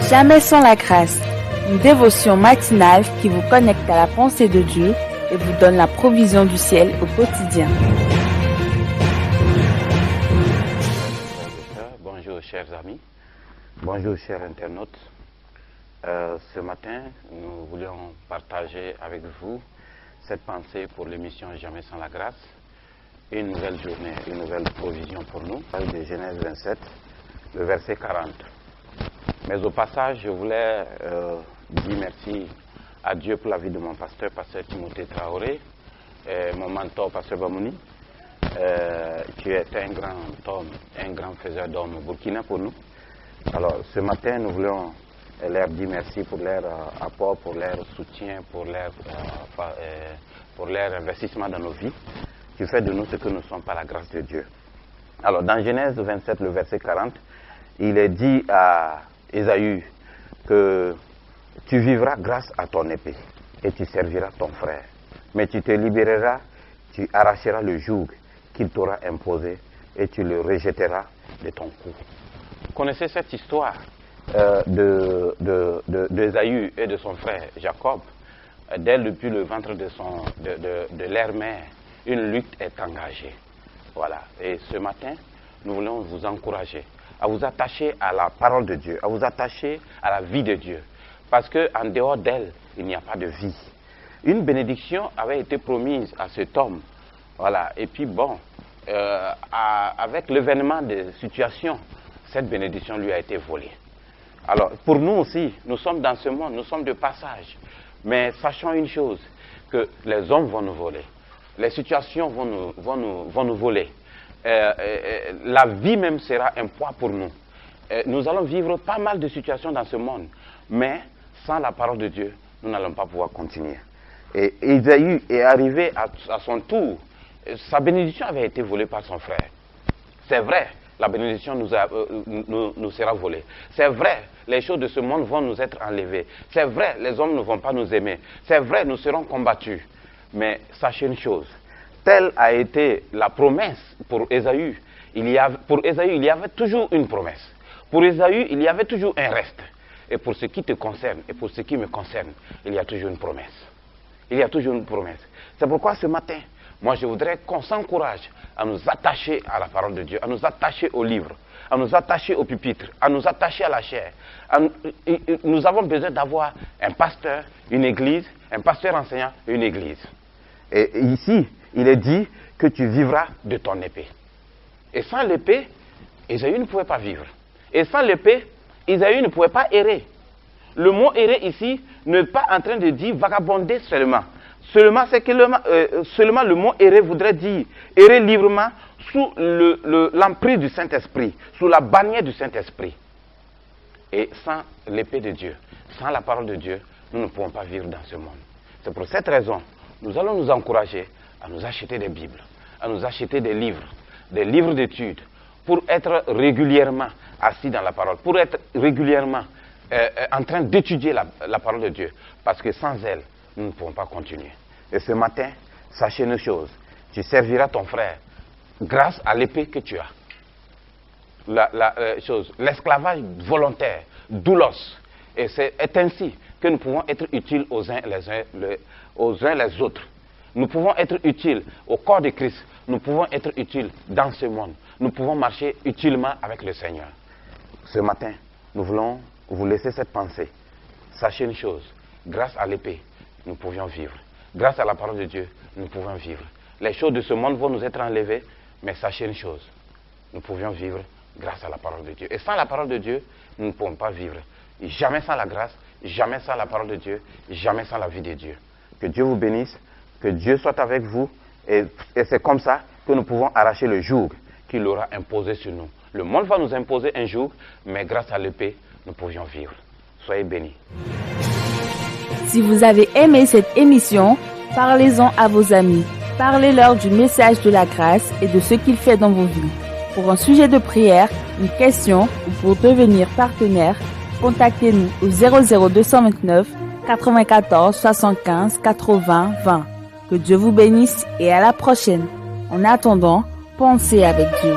Jamais sans la grâce, une dévotion matinale qui vous connecte à la pensée de Dieu et vous donne la provision du ciel au quotidien. Bonjour chers amis, bonjour chers internautes. Ce matin, nous voulions partager avec vous cette pensée pour l'émission Jamais sans la grâce. Une nouvelle journée, une nouvelle provision pour nous. De Genèse 27, le verset 40. Mais au passage, je voulais dire merci à Dieu pour la vie de mon pasteur Timothée Traoré, mon mentor, pasteur Bamouni, qui est un grand homme, un grand faiseur d'hommes au Burkina pour nous. Alors, ce matin, nous voulons leur dire merci pour leur apport, pour leur soutien, pour leur investissement dans nos vies, qui fait de nous ce que nous sommes par la grâce de Dieu. Alors, dans Genèse 27, le verset 40, il est dit à Ésaü que tu vivras grâce à ton épée et tu serviras ton frère. Mais tu te libéreras, tu arracheras le joug qu'il t'aura imposé et tu le rejetteras de ton cou. Vous connaissez cette histoire d'Ésaü et de son frère Jacob. Depuis le ventre de leur mère, une lutte est engagée. Voilà. Et ce matin, nous voulons vous encourager à vous attacher à la parole de Dieu, à vous attacher à la vie de Dieu. Parce qu'en dehors d'elle, il n'y a pas de vie. Une bénédiction avait été promise à cet homme. Voilà. Et puis bon, avec l'événement des situations, cette bénédiction lui a été volée. Alors, pour nous aussi, nous sommes dans ce monde, nous sommes de passage. Mais sachons une chose, que les hommes vont nous voler. Les situations vont nous voler. La vie même sera un poids pour nous. Nous allons vivre pas mal de situations dans ce monde, mais sans la parole de Dieu, nous n'allons pas pouvoir continuer. Et Ésaü est arrivé à son tour. Sa bénédiction avait été volée par son frère. C'est vrai, la bénédiction nous sera volée. C'est vrai, les choses de ce monde vont nous être enlevées. C'est vrai, les hommes ne vont pas nous aimer. C'est vrai, nous serons combattus. Mais sachez une chose, telle a été la promesse pour Ésaü. Pour Ésaü, il y avait toujours une promesse. Pour Ésaü, il y avait toujours un reste. Et pour ce qui te concerne, et pour ce qui me concerne, il y a toujours une promesse. Il y a toujours une promesse. C'est pourquoi ce matin, moi je voudrais qu'on s'encourage à nous attacher à la parole de Dieu, à nous attacher au livre, à nous attacher au pupitre, à nous attacher à la chair. Nous avons besoin d'avoir un pasteur, une église, un pasteur enseignant, une église. Et ici, il est dit que tu vivras de ton épée. Et sans l'épée, Ésaü ne pouvait pas vivre. Et sans l'épée, Ésaü ne pouvait pas errer. Le mot errer ici n'est pas en train de dire vagabonder seulement. Seulement le mot errer voudrait dire errer librement sous l'emprise du Saint-Esprit, sous la bannière du Saint-Esprit. Et sans l'épée de Dieu, sans la parole de Dieu, nous ne pouvons pas vivre dans ce monde. C'est pour cette raison, nous allons nous encourager à nous acheter des Bibles, à nous acheter des livres d'études, pour être régulièrement assis dans la parole, pour être régulièrement en train d'étudier la parole de Dieu. Parce que sans elle, nous ne pouvons pas continuer. Et ce matin, sachez une chose, tu serviras ton frère grâce à l'épée que tu as. L'esclavage volontaire, doulos. Et c'est ainsi que nous pouvons être utiles aux uns les autres. Nous pouvons être utiles au corps de Christ. Nous pouvons être utiles dans ce monde. Nous pouvons marcher utilement avec le Seigneur. Ce matin, nous voulons vous laisser cette pensée. Sachez une chose, grâce à l'épée, nous pouvions vivre. Grâce à la parole de Dieu, nous pouvons vivre. Les choses de ce monde vont nous être enlevées, mais sachez une chose, nous pouvions vivre grâce à la parole de Dieu. Et sans la parole de Dieu, nous ne pouvons pas vivre. Et jamais sans la grâce, jamais sans la parole de Dieu, jamais sans la vie de Dieu. Que Dieu vous bénisse, que Dieu soit avec vous, et c'est comme ça que nous pouvons arracher le joug qu'il aura imposé sur nous. Le monde va nous imposer un joug, mais grâce à l'épée, nous pouvions vivre. Soyez bénis. Si vous avez aimé cette émission, parlez-en à vos amis. Parlez-leur du message de la grâce et de ce qu'il fait dans vos vies. Pour un sujet de prière, une question ou pour devenir partenaire, contactez-nous au 00229 94 75 80 20. Que Dieu vous bénisse et à la prochaine. En attendant, pensez avec Dieu.